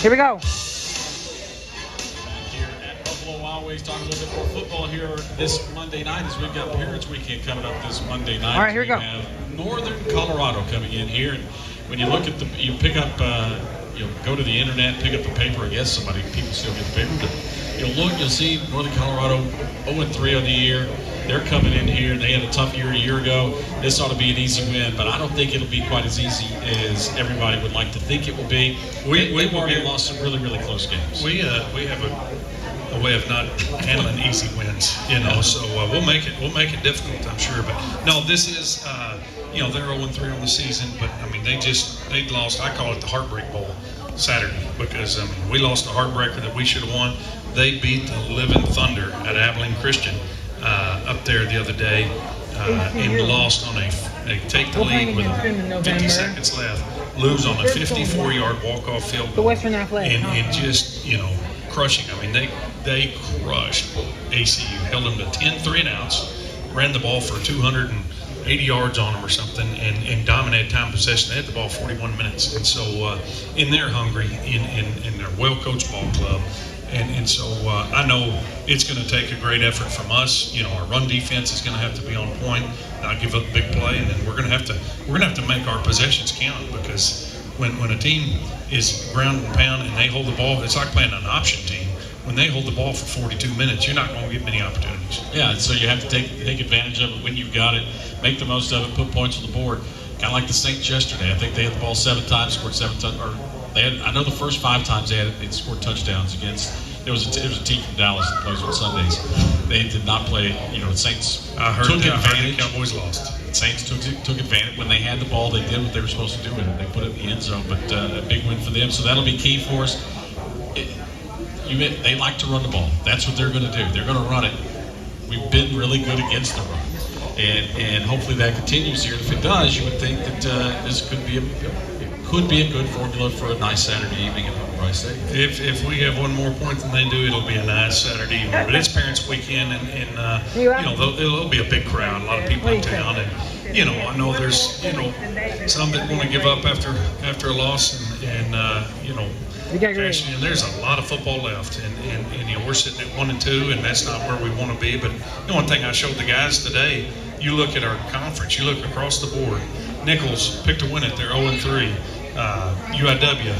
Here we go. Here at Buffalo Wild Wings, talking a little bit more football here this Monday night as we've got Parents Weekend coming up this Monday night. All right, here we go. have Northern Colorado coming in here, and when you look at you pick up, go to the internet, pick up the paper. I guess people still get the paper, but you'll see Northern Colorado 0-3 on the year. They're coming in here. They had a tough year a year ago. This ought to be an easy win, but I don't think it'll be quite as easy as everybody would like to think it will be. They've already lost some really, really close games. We have a way of not handling easy wins, so we'll make it difficult, I'm sure. But no, this is they're 0-3 on the season, but I mean they lost. I call it the Heartbreak Bowl Saturday because we lost a heartbreaker that we should have won. They beat the living thunder at Abilene Christian up there the other day and lost on they take the lead with 50 seconds left, lose on a 54-yard walk-off field goal, and just crushing. I mean they crushed ACU, held them to 10 3-and-outs, ran the ball for 280 yards on them or something, and dominated time possession. They had the ball 41 minutes, and so and they're hungry in their well-coached ball club. And so I know it's going to take a great effort from us. Our run defense is going to have to be on point, not give up a big play, and then we're going to have to make our possessions count because when a team is ground and pound and they hold the ball, it's like playing an option team. When they hold the ball for 42 minutes, you're not going to get many opportunities. Yeah, and so you have to take advantage of it when you've got it, make the most of it, put points on the board. Kind of like the Saints yesterday. I think they had the ball 7 times, scored 7 touchdowns. I know the first 5 times they scored touchdowns against. It was a team from Dallas that plays on Sundays. They did not play. The Saints took advantage. The Cowboys lost. The Saints took advantage when they had the ball. They did what they were supposed to do with it. They put it in the end zone. But a big win for them. So that'll be key for us. They like to run the ball. That's what they're going to do. They're going to run it. We've been really good against the run. And hopefully that continues here. If it does, you would think that this could be a good formula for a nice Saturday evening at Rice Stadium. If we have one more point than they do, it'll be a nice Saturday evening. But it's Parents Weekend, and it'll be a big crowd, a lot of people in town, and I know there's some that want to give up after a loss, and there's a lot of football left, and we're sitting at 1-2, and that's not where we want to be. But the one thing I showed the guys today, you look at our conference, you look across the board. Nichols picked to win it; they're 0-3. UIW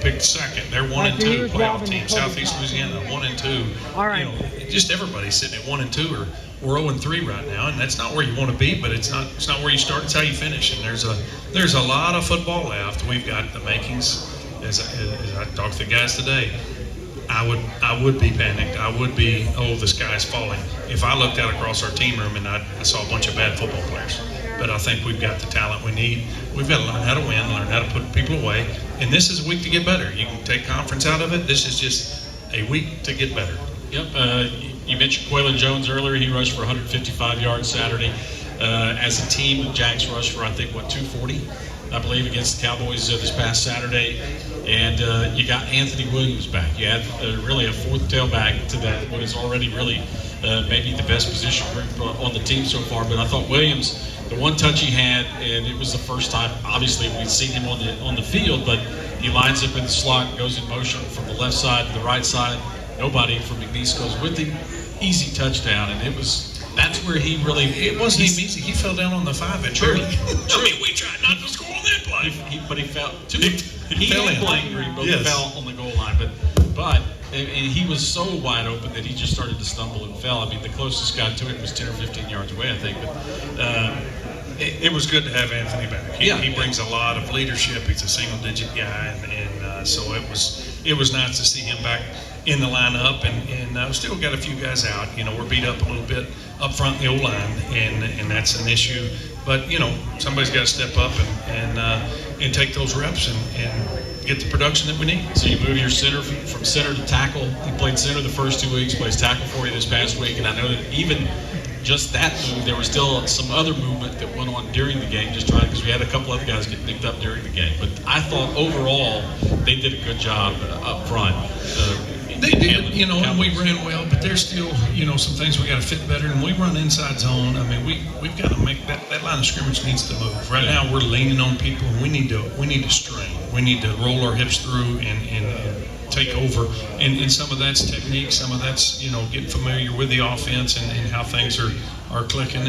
picked second; they're 1-2. Playoff team, Southeast Louisiana 1-2. All right. Just everybody's sitting at 1-2, or we're 0-3 right now, and that's not where you want to be. But it's not where you start; it's how you finish. And there's a lot of football left. We've got the makings. As I talked to the guys today, I would be panicked. I would be, the sky's falling if I looked out across our team room and I saw a bunch of bad football players. But I think we've got the talent we need. We've got to learn how to win, learn how to put people away. And this is a week to get better. You can take conference out of it. This is just a week to get better. Yep. You mentioned Quaylen Jones earlier. He rushed for 155 yards Saturday. As a team, the Jags rushed for, 240, I believe, against the Cowboys this past Saturday. And you got Anthony Williams back. You had really a fourth tailback to that, what is already really maybe the best position group on the team so far. But I thought Williams, the one touch he had, and it was the first time, obviously, we've seen him on the field, but he lines up in the slot, goes in motion from the left side to the right side. Nobody from McNeese goes with him. Easy touchdown, and that's where he really... It wasn't even easy. He fell down on the 5-inch. True. We tried not to score on that play. But he fell. He fell in. Both fell on the goal line. But he was so wide open that he just started to stumble and fell. I mean, the closest guy to it was 10 or 15 yards away, I think. But it was good to have Anthony back. He brings a lot of leadership. He's a single-digit guy, and so it was nice to see him back in the lineup, and we've still got a few guys out. We're beat up a little bit up front in the O-line, and that's an issue. But somebody's got to step up and take those reps and get the production that we need. So you move your center from center to tackle. He played center the first 2 weeks, plays tackle for you this past week, and I know that even just that move, there was still some other movement that went on during the game, because we had a couple other guys get picked up during the game. But I thought overall they did a good job up front. They did, and we ran well, but there's still, some things we got to fit better. And we run inside zone. I mean, we've got to make that line of scrimmage needs to move. Right now, we're leaning on people, and we need to strain. we need to roll our hips through and take over. And some of that's technique, some of that's, getting familiar with the offense and how things are clicking.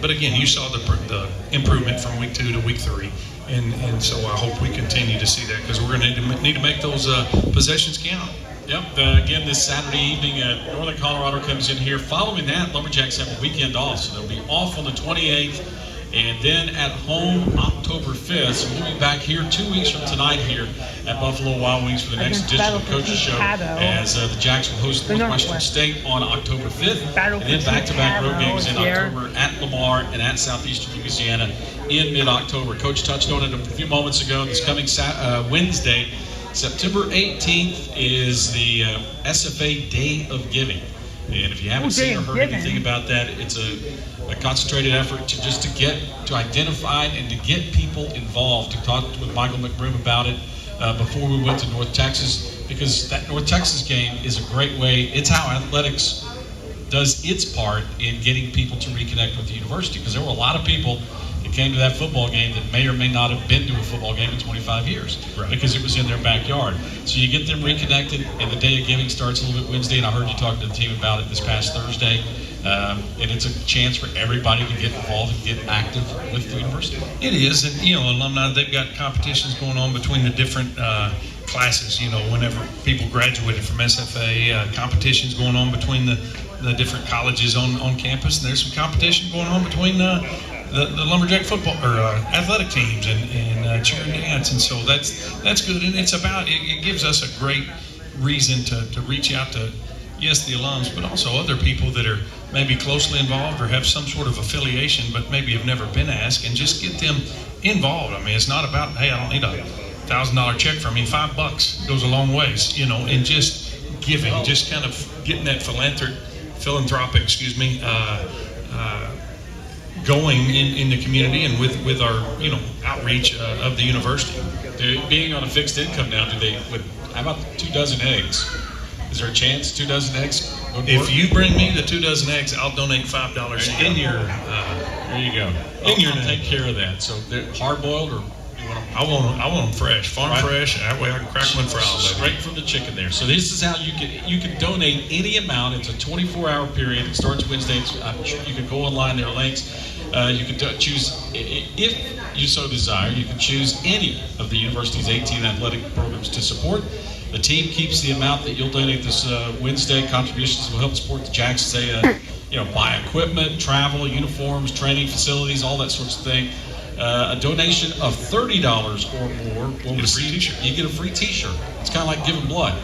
But again, you saw the improvement from week 2 to week 3. And so I hope we continue to see that, because we're going to need to make those possessions count. Yep. Again, this Saturday evening, Northern Colorado comes in here. Following that, Lumberjacks have a weekend off, so they'll be off on the 28th, and then at home October 5th. So we'll be back here 2 weeks from tonight here at Buffalo Wild Wings for the next edition of Coach's Show, as the Jacks will host Northwestern State on October 5th, and then back-to-back road games in October at Lamar and at Southeastern Louisiana in mid-October. Coach touched on it a few moments ago. This coming Wednesday, September 18th, is the SFA Day of Giving. And if you haven't seen or heard anything about that, it's a concentrated effort to identify and to get people involved. We talked with Michael McBroom about it before we went to North Texas, because that North Texas game is a great way. It's how athletics does its part in getting people to reconnect with the university, because there were a lot of people that came to that football game that may or may not have been to a football game in 25 years, right, because it was in their backyard. So you get them reconnected, and the Day of Giving starts a little bit Wednesday, and I heard you talking to the team about it this past Thursday. And it's a chance for everybody to get involved and get active with the university. It is, and alumni, they've got competitions going on between the different classes. Whenever people graduated from SFA, competitions going on between the different colleges on campus, and there's some competition going on between the Lumberjack football or athletic teams and cheer and dance, and so that's good. And it's about it gives us a great reason to reach out to, yes, the alums, but also other people that are maybe closely involved or have some sort of affiliation, but maybe have never been asked, and just get them involved. I mean, it's not about, hey, I don't need a $1,000 check from me. $5 goes a long ways, and just giving, just kind of getting that philanthropic, going in the community and with our outreach of the university. Being on a fixed income now, how about 2 dozen eggs? Is there a chance 2 dozen eggs would work? If you bring me the 2 dozen eggs, I'll donate $5 in your. There you go. I'll take care of that. So they're hard boiled, or you want them? I want them fresh, farm fresh. That way I can crack one for all. Straight from the chicken there. So this is how you can donate any amount. It's a 24-hour period. It starts Wednesday. You can go online. There are links. You can choose, if you so desire, you can choose any of the university's 18 athletic programs to support. The team keeps the amount that you'll donate this Wednesday. Contributions will help support the Jacks. They, buy equipment, travel, uniforms, training facilities, all that sorts of thing. A donation of $30 or more will receive. You get a free T-shirt. It's kind of like giving blood.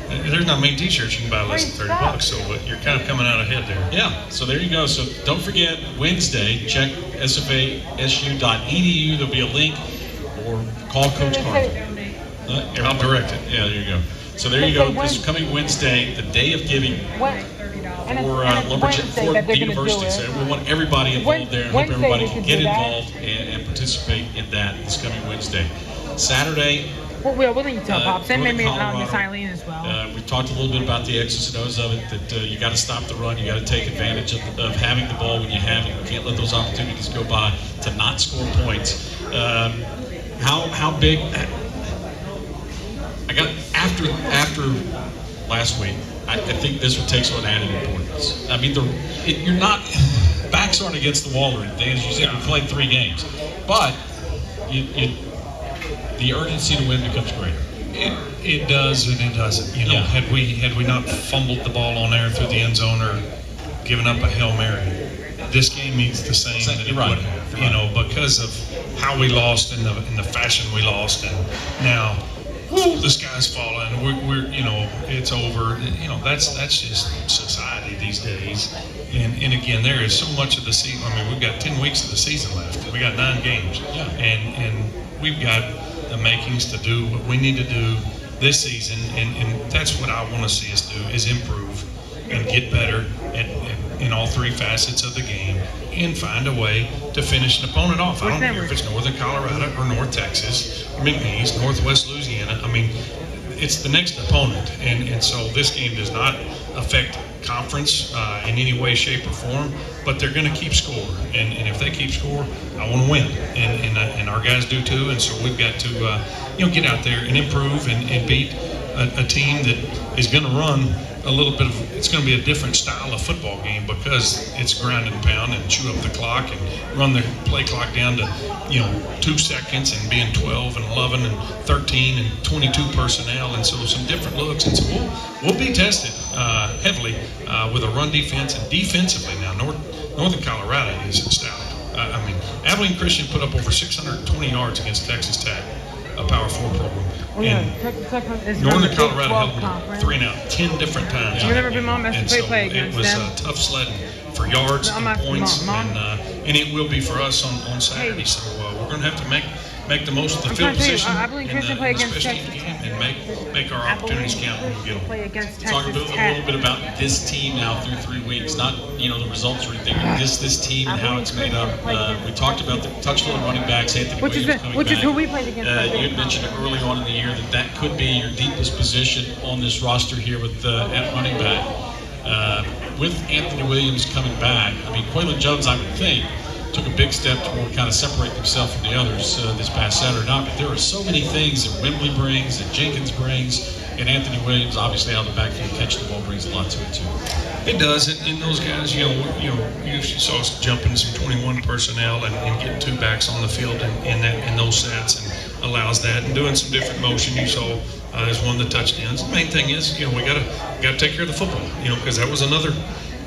There's not many T-shirts you can buy less than $30, so you're kind of coming out ahead there. Yeah, so there you go. So don't forget, Wednesday, check sfasu.edu. There'll be a link, or call Coach Carter. I'll direct it. Yeah, there you go. So there you go. This is coming Wednesday, the Day of Giving for Lumberjack, for the university. So we want everybody involved there, and hope everybody can get involved and participate in that this coming Wednesday. Saturday, Well, we'll need to tell Pops and maybe Miss Eileen as well. We've talked a little bit about the X's and O's of it, that you got to stop the run. You got to take advantage of having the ball when you have it. You can't let those opportunities go by to not score points. How big? I got after last week. I think this would take some added importance. I mean, you're not backs aren't against the wall or anything. As you said, we played 3 games, but the urgency to win becomes greater. It does and it doesn't. Had we not fumbled the ball on air through the end zone or given up a Hail Mary, this game means the same that it would have. Because of how we lost and the fashion we lost, and now the sky's falling. We're it's over. That's just society these days. And again, there is so much of the season. I mean, we've got 10 weeks of the season left. We got 9 games, and we've got the makings to do what we need to do this season, and that's what I want to see us do, is improve and get better in all 3 facets of the game, and find a way to finish an opponent off. I don't care if it's Northern Colorado or North Texas, McNeese, Northwest Louisiana. I mean, it's the next opponent, and so this game does not affect conference in any way, shape, or form, but they're going to keep score. And if they keep score, I want to win, and our guys do too. And so we've got to get out there and improve and beat a team that is going to run a little bit of. It's going to be a different style of football game because it's grind and pound and chew up the clock and run the play clock down to 2 seconds and being 12 and 11 and 13 and 22 personnel, and so some different looks. And so we'll be tested heavily with a run defense and defensively. Now Northern Colorado is stout. Abilene Christian put up over 620 yards against Texas Tech, a Power 4 program. Northern Colorado held them 3 and out 10 different times. You've never been Mom and so play against it was them. Tough sledding for yards and points, and it will be for us on Saturday. So we're going to have to make the most of the field position in the special team game and make our opportunities count when we get them. Talk a little bit about this team now through 3 weeks, not the results or anything, but this team and how it's made up. We talked about the touchdown running backs, Anthony Williams coming back. Who we played against. You had mentioned early on in the year that could be your deepest position on this roster here with at running back. With Anthony Williams coming back, Quaylon Jones, I would think, took a big step toward kind of separate himself from the others this past Saturday night. But there are so many things that Wembley brings, that Jenkins brings, and Anthony Williams, obviously out of the backfield, catching the ball brings a lot to it too. It does, and those guys, you saw us jumping some 21 personnel and getting 2 backs on the field in those sets, and allows that, and doing some different motion. You saw as one of the touchdowns. The main thing is, we got to take care of the football, because that was another.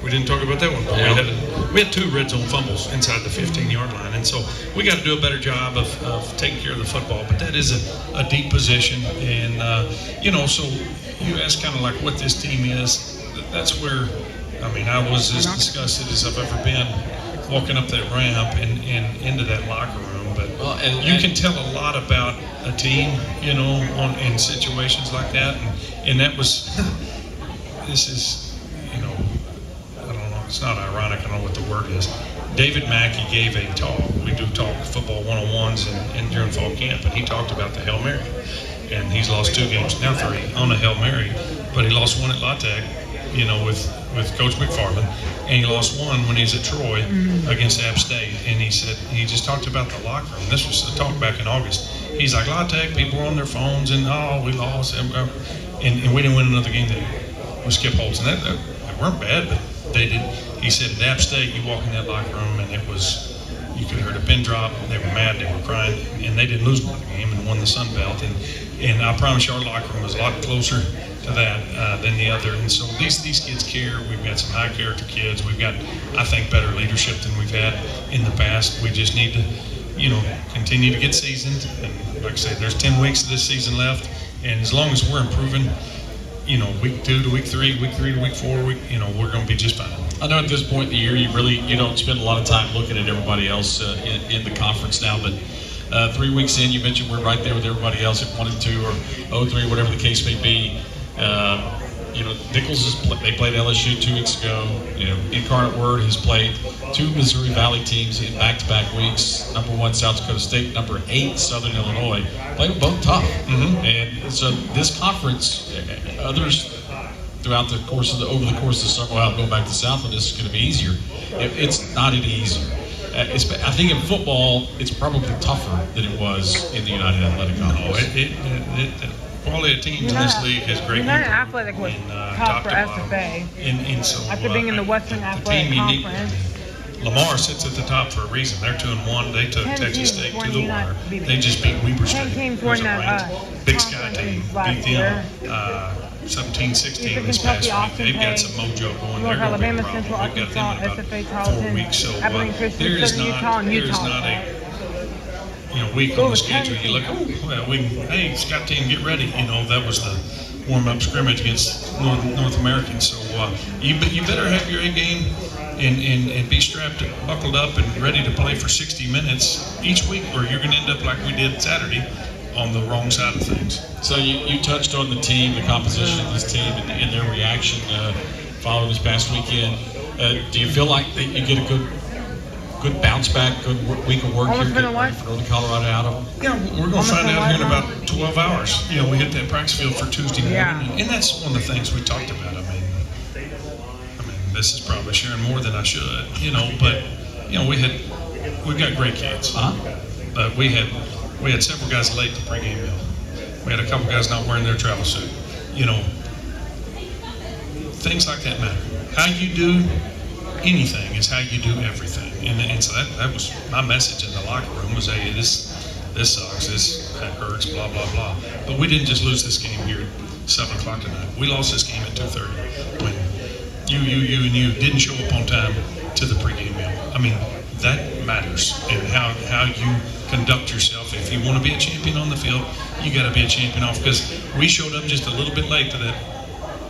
We didn't talk about that one, but we had 2 red zone fumbles inside the 15-yard line, and so we got to do a better job of taking care of the football. But that is a deep position, and so you ask kind of like what this team is. That's where, I was as disgusted as I've ever been walking up that ramp and into that locker room. But you can tell a lot about a team, in situations like that, and that was. This is. It's not ironic, I don't know what the word is. David Mackey gave a talk. We do talk football one-on-ones and during fall camp, and he talked about the Hail Mary. And he's lost 2 games, now 3, on a Hail Mary, but he lost 1 at La Tech, with Coach McFarland, and he lost 1 when he's at Troy against App State. And he said, he just talked about the locker room. This was a talk back in August. He's like, La Tech, people were on their phones, and we lost. And we didn't win another game with Skip Holtz. And that they weren't bad, but they did. He said at App State, you walk in that locker room and it was, you could hear a pin drop. They were mad, they were crying, and they didn't lose another game and won the Sun Belt. And I promise you, our locker room was a lot closer to that than the other. And so these kids care. We've got some high character kids. We've got, I think, better leadership than we've had in the past. We just need to, continue to get seasoned. And like I say, there's 10 weeks of this season left, and as long as we're improving. Week 2 to week 3, week 3 to week 4, we're going to be just fine. I know at this point in the year, you don't spend a lot of time looking at everybody else in the conference now, but 3 weeks in, you mentioned we're right there with everybody else at 1-2 or 0-3, whatever the case may be. Nichols they played LSU 2 weeks ago. Incarnate Word has played 2 Missouri Valley teams in back-to-back weeks. Number 1 South Dakota State, number 8 Southern Illinois. Played them both tough, and so this conference, others throughout the course of over the course of the summer, well, going back to Southland, this is going to be easier. It's not any easier. I think in football, it's probably tougher than it was in the United Athletic Conference. The quality of teams in this league has greatly United Athletic was top for SFA. So, after being in the Western Athletic Conference. Lamar sits at the top for a reason. They're 2-1. They took Texas State to the wire. They just beat Weber State. 10 teams won that Big Sky team. Beat them 17-16 this past week. They've got some mojo going. They're going to be a problem. We've got them in about 4 weeks. So there is not a week on the schedule. You look, hey, Scott team, get ready. That was the warm-up scrimmage against North American. So you better have your A game and be strapped, buckled up, and ready to play for 60 minutes each week, or you're going to end up like we did Saturday on the wrong side of things. So you touched on the team, the composition of this team, and their reaction following this past weekend. Do you feel like that you get a good bounce back, good week of work here for Northern Colorado out of them? Yeah, we're going to find out here in about 12 hours. We hit that practice field for Tuesday morning, and that's one of the things we talked about. this is probably sharing more than I should, but we've got great kids. But we had several guys late to pregame meal. We had a couple guys not wearing their travel suit. Things like that matter. How you do anything is how you do everything. And so that was my message in the locker room was, hey, this sucks, this hurts, blah, blah, blah. But we didn't just lose this game here at 7 o'clock tonight. We lost this game at 2:30 when you didn't show up on time to the pregame meal. I mean, that matters, and how you conduct yourself. If you want to be a champion on the field, you got to be a champion off, because we showed up just a little bit late to that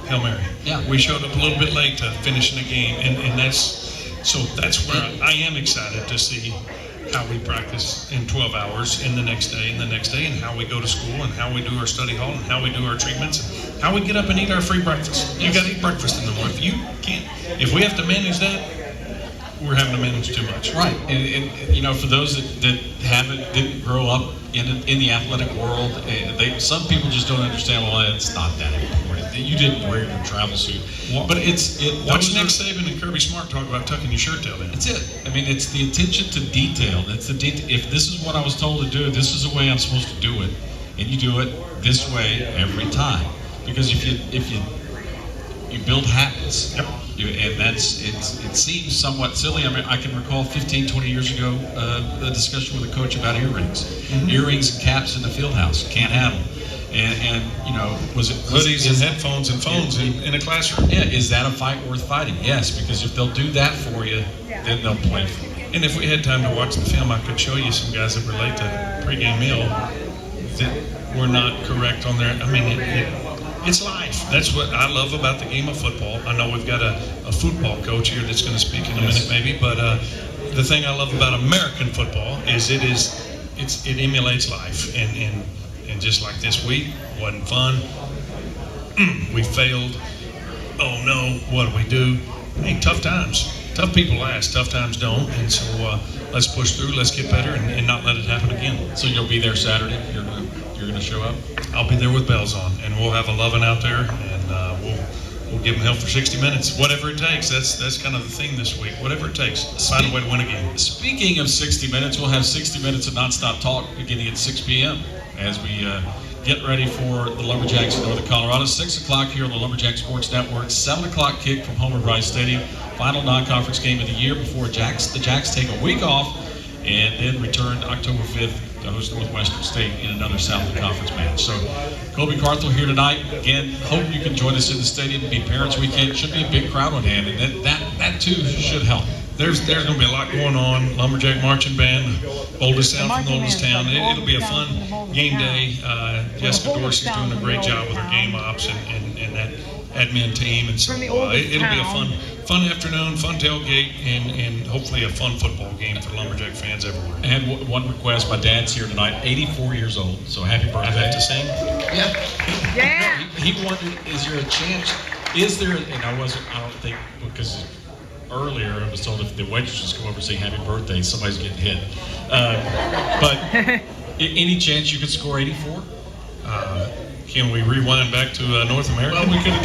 Hail Mary. Yeah. We showed up a little bit late to finishing the game, and that's where I am excited to see how we practice in 12 hours in the next day and how we go to school and how we do our study hall and how we do our treatments and how we get up and eat our free breakfast. You got to eat breakfast in the morning. If we have to manage that, we're having to manage too much. Right, and for those that didn't grow up in the athletic world, some people just don't understand. Well, it's not that important. You didn't wear your travel suit, but Watch Nick Saban and Kirby Smart talk about tucking your shirt tail in. That's it. I mean, it's the attention to detail. It's the if this is what I was told to do, this is the way I'm supposed to do it, and you do it this way every time. Because if you build habits. Yep. And it seems somewhat silly. I mean, I can recall 15, 20 years ago a discussion with a coach about earrings. Mm-hmm. Earrings and caps in the field house. Can't have them. And was it hoodies and headphones and phones in a classroom? Yeah, is that a fight worth fighting? Yes, because if they'll do that for you, then they'll play for you. And if we had time to watch the film, I could show you some guys that were late to pregame meal that were not correct on their. I mean, it's life. That's what I love about the game of football. I know we've got a football coach here that's going to speak in a minute, maybe. But the thing I love about American football is it emulates life. And just like this week, wasn't fun. We failed. Oh no, what do we do? Hey, tough times. Tough people last. Tough times don't. And so let's push through. Let's get better and not let it happen again. So you'll be there Saturday. You're going to show up. I'll be there with bells on, and we'll have a loving out there, and we'll give them hell for 60 minutes, whatever it takes. That's kind of the thing this week. Whatever it takes, find a way to win a game. Speaking of 60 minutes, we'll have 60 minutes of nonstop talk beginning at 6 p.m. as we get ready for the Lumberjacks in Northern Colorado. 6 o'clock here on the Lumberjack Sports Network. 7 o'clock kick from Homer Bryce Stadium. Final non-conference game of the year before the Jacks take a week off and then return October 5th to host Northwestern State in another Southland Conference match. So, Colby Carthel here tonight. Again, hope you can join us in the stadium. It'll be Parents Weekend. Should be a big crowd on hand, and that too should help. There's going to be a lot going on. Lumberjack Marching Band, oldest town from the oldest town. It'll be a fun game day. Jessica Dorsey's doing a great job with her game ops and that admin team, and so it'll be a fun afternoon, fun tailgate, and hopefully a fun football game for Lumberjack fans everywhere. And one request: my dad's here tonight, 84 years old, so happy birthday. I have to sing? Yeah. He wondered, is there a chance? Is there? And I don't think, because earlier I was told if the waitresses come over and say happy birthday, somebody's getting hit. But any chance you could score 84? Can we rewind back to North America? Well, we could have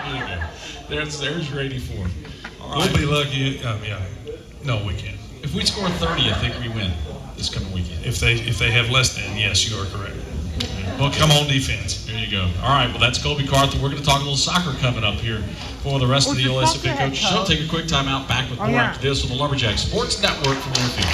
done it. There's your 84. All right. We'll be lucky. Yeah. No, we can't. If we score 30, I think we win this coming weekend. If they have less than, yes, you are correct. Well, come on, defense. There you go. All right, well, that's Colby Carthel. We're going to talk a little soccer coming up here for the rest of the OSFA Coach Show. Take a quick time out, back with more after this on the Lumberjack Sports Network from Northfield.